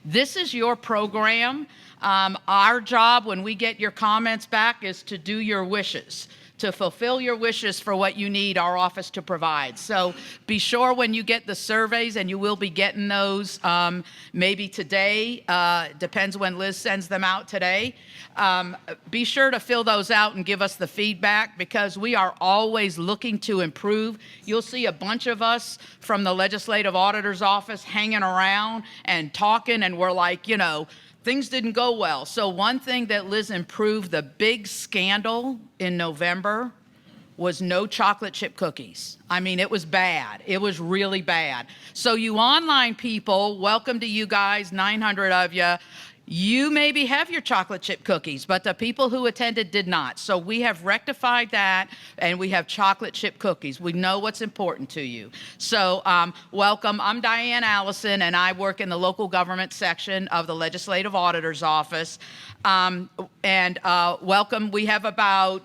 This is your program. Our job when we get your comments back is to do your wishes, to fulfill your wishes for what you need our office to provide. So be sure when you get the surveys, and you will be getting those maybe today, depends when Liz sends them out today. Be sure to fill those out and give us the feedback, because we are always looking to improve. You'll see a bunch of us from the Legislative Auditor's Office hanging around and talking, and we're like, things didn't go well. So one thing that Liz improved, the big scandal in November was no chocolate chip cookies. I mean, it was bad. It was really bad. So you online people, welcome to you guys, 900 of you. You maybe have your chocolate chip cookies, but the people who attended did not. So we have rectified that, and we have chocolate chip cookies. We know what's important to you. So welcome. I'm Diane Allison, and I work in the local government section of the Legislative Auditor's Office. Welcome. We have about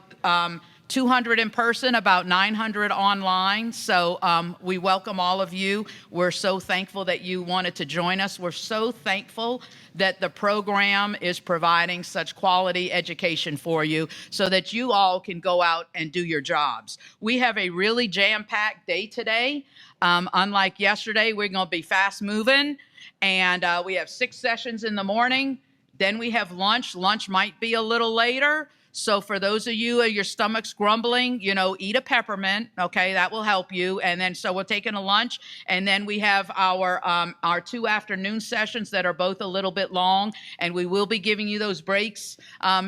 200 in person, about 900 online. So we welcome all of you. We're so thankful that you wanted to join us. We're so thankful that the program is providing such quality education for you so that you all can go out and do your jobs. We have a really jam-packed day today. Unlike yesterday, we're going to be fast moving, and we have 6 sessions in the morning. Then we have lunch. Lunch might be a little later. So for those of you, your stomach's grumbling, eat a peppermint, okay? That will help you. And then, so we're taking a lunch, and then we have our 2 afternoon sessions that are both a little bit long, and we will be giving you those breaks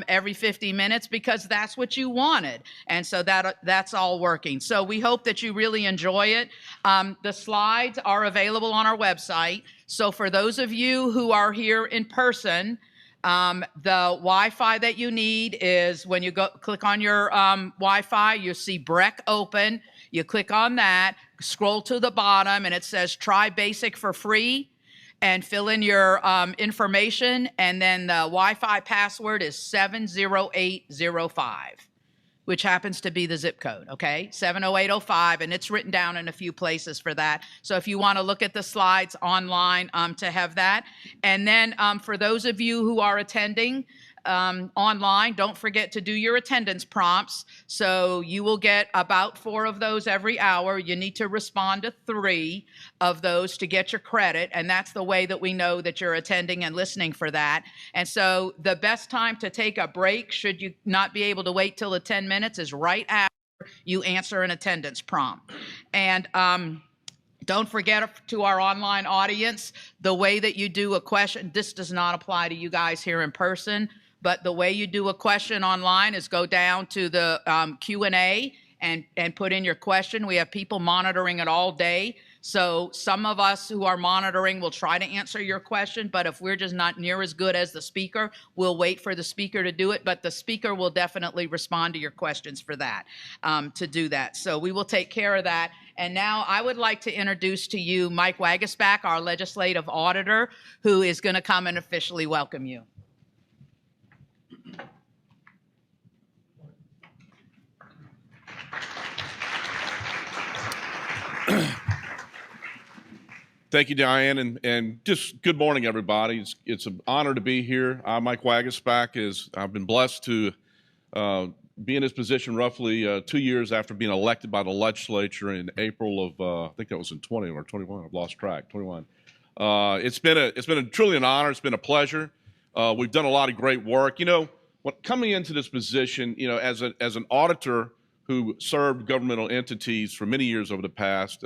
every 50 minutes because that's what you wanted. And so that's all working. So we hope that you really enjoy it. The slides are available on our website. So for those of you who are here in person, the Wi-Fi that you need is when you click on your Wi-Fi, you see BREC open. You click on that, scroll to the bottom, and it says try basic for free, and fill in your information. And then the Wi-Fi password is 70805. which happens to be the zip code, okay? 70805, and it's written down in a few places for that. So if you want to look at the slides online to have that. And then for those of you who are attending online, don't forget to do your attendance prompts. So you will get about 4 of those every hour. You need to respond to 3 of those to get your credit, and that's the way that we know that you're attending and listening for that. And so the best time to take a break, should you not be able to wait till the 10 minutes, is right after you answer an attendance prompt. And don't forget, to our online audience, the way that you do a question, this does not apply to you guys here in person, but the way you do a question online is go down to the Q&A and put in your question. We have people monitoring it all day. So some of us who are monitoring will try to answer your question, but if we're just not near as good as the speaker, we'll wait for the speaker to do it, but the speaker will definitely respond to your questions for that, to do that. So we will take care of that. And now I would like to introduce to you Mike Waguespack, our legislative auditor, who is going to come and officially welcome you. Thank you, Diane, and just good morning, everybody. It's an honor to be here. I'm Mike Waguespack. I've been blessed to be in this position roughly 2 years after being elected by the legislature in April of I think that was in 20 or 21. I've lost track. 21. It's been truly an honor. It's been a pleasure. We've done a lot of great work. Coming into this position, as an auditor who served governmental entities for many years over the past.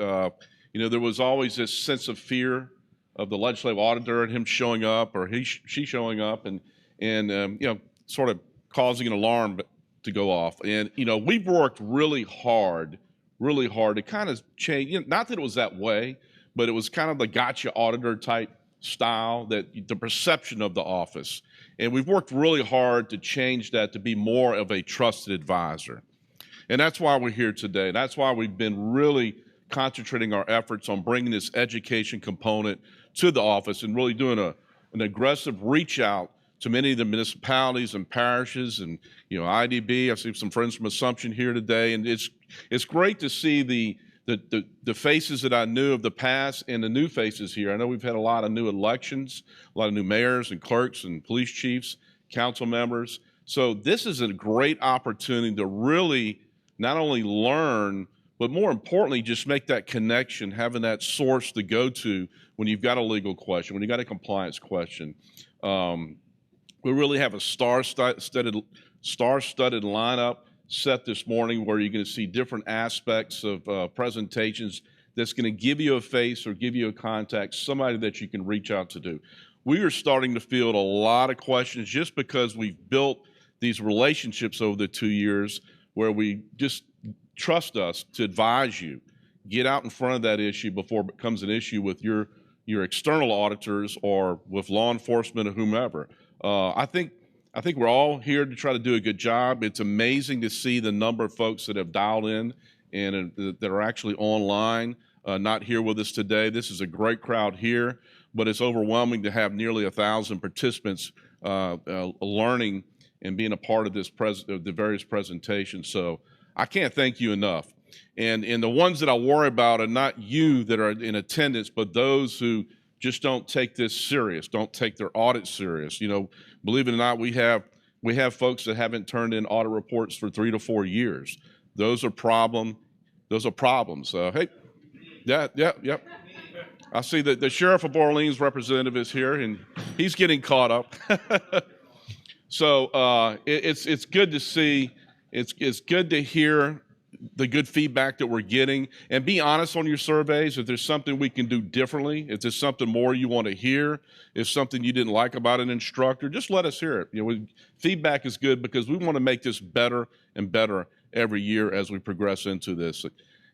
There was always this sense of fear of the legislative auditor and him showing up or she showing up and sort of causing an alarm to go off. And, we've worked really hard to kind of change, not that it was that way, but it was kind of the gotcha auditor type style, that the perception of the office. And we've worked really hard to change that to be more of a trusted advisor. And that's why we're here today. That's why we've been really concentrating our efforts on bringing this education component to the office and really doing an aggressive reach out to many of the municipalities and parishes and IDB. I see some friends from Assumption here today, and it's great to see the faces that I knew of the past and the new faces here. I know we've had a lot of new elections, a lot of new mayors and clerks and police chiefs, council members. So this is a great opportunity to really not only learn, but more importantly, just make that connection, having that source to go to when you've got a legal question, when you've got a compliance question. We really have a star-studded lineup set this morning where you're going to see different aspects of presentations that's going to give you a face or give you a contact, somebody that you can reach out to do. We are starting to field a lot of questions just because we've built these relationships over the 2 years where we just trust us to advise you. Get out in front of that issue before it becomes an issue with your external auditors or with law enforcement or whomever. I think we're all here to try to do a good job. It's amazing to see the number of folks that have dialed in and that are actually online, not here with us today. This is a great crowd here, but it's overwhelming to have nearly 1,000 participants learning and being a part of the various presentations. So I can't thank you enough. And the ones that I worry about are not you that are in attendance, but those who just don't take this serious, don't take their audit serious. You know, believe it or not, we have folks that haven't turned in audit reports for 3 to 4 years. Those are problems. Hey, yeah. I see that the Sheriff of Orleans representative is here, and he's getting caught up. So it's good to see. It's good to hear the good feedback that we're getting, and be honest on your surveys. If there's something we can do differently, if there's something more you want to hear, if something you didn't like about an instructor, just let us hear it. You know, feedback is good because we want to make this better and better every year as we progress into this.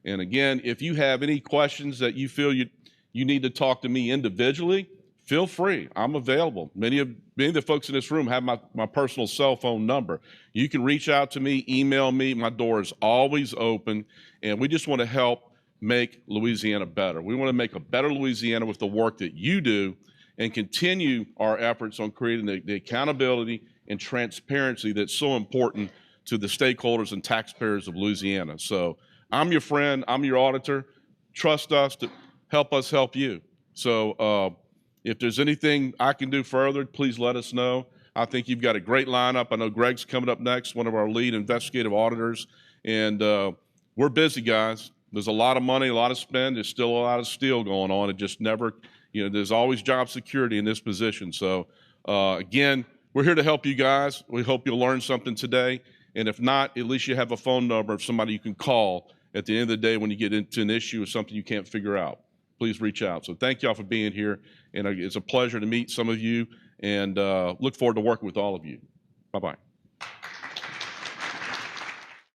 And again, if you have any questions that you feel you need to talk to me individually, feel free. I'm available. Many of the folks in this room have my personal cell phone number. You can reach out to me, email me. My door is always open, and we just want to help make Louisiana better. We want to make a better Louisiana with the work that you do and continue our efforts on creating the accountability and transparency that's so important to the stakeholders and taxpayers of Louisiana. So I'm your friend. I'm your auditor. Trust us to help us help you. So if there's anything I can do further, please let us know. I think you've got a great lineup. I know Greg's coming up next, one of our lead investigative auditors. And we're busy, guys. There's a lot of money, a lot of spend. There's still a lot of steel going on. It just never, you know, there's always job security in this position. So again, we're here to help you guys. We hope you'll learn something today. And if not, at least you have a phone number of somebody you can call at the end of the day when you get into an issue or something you can't figure out. Please reach out. So thank y'all for being here. And it's a pleasure to meet some of you, and look forward to working with all of you. Bye-bye.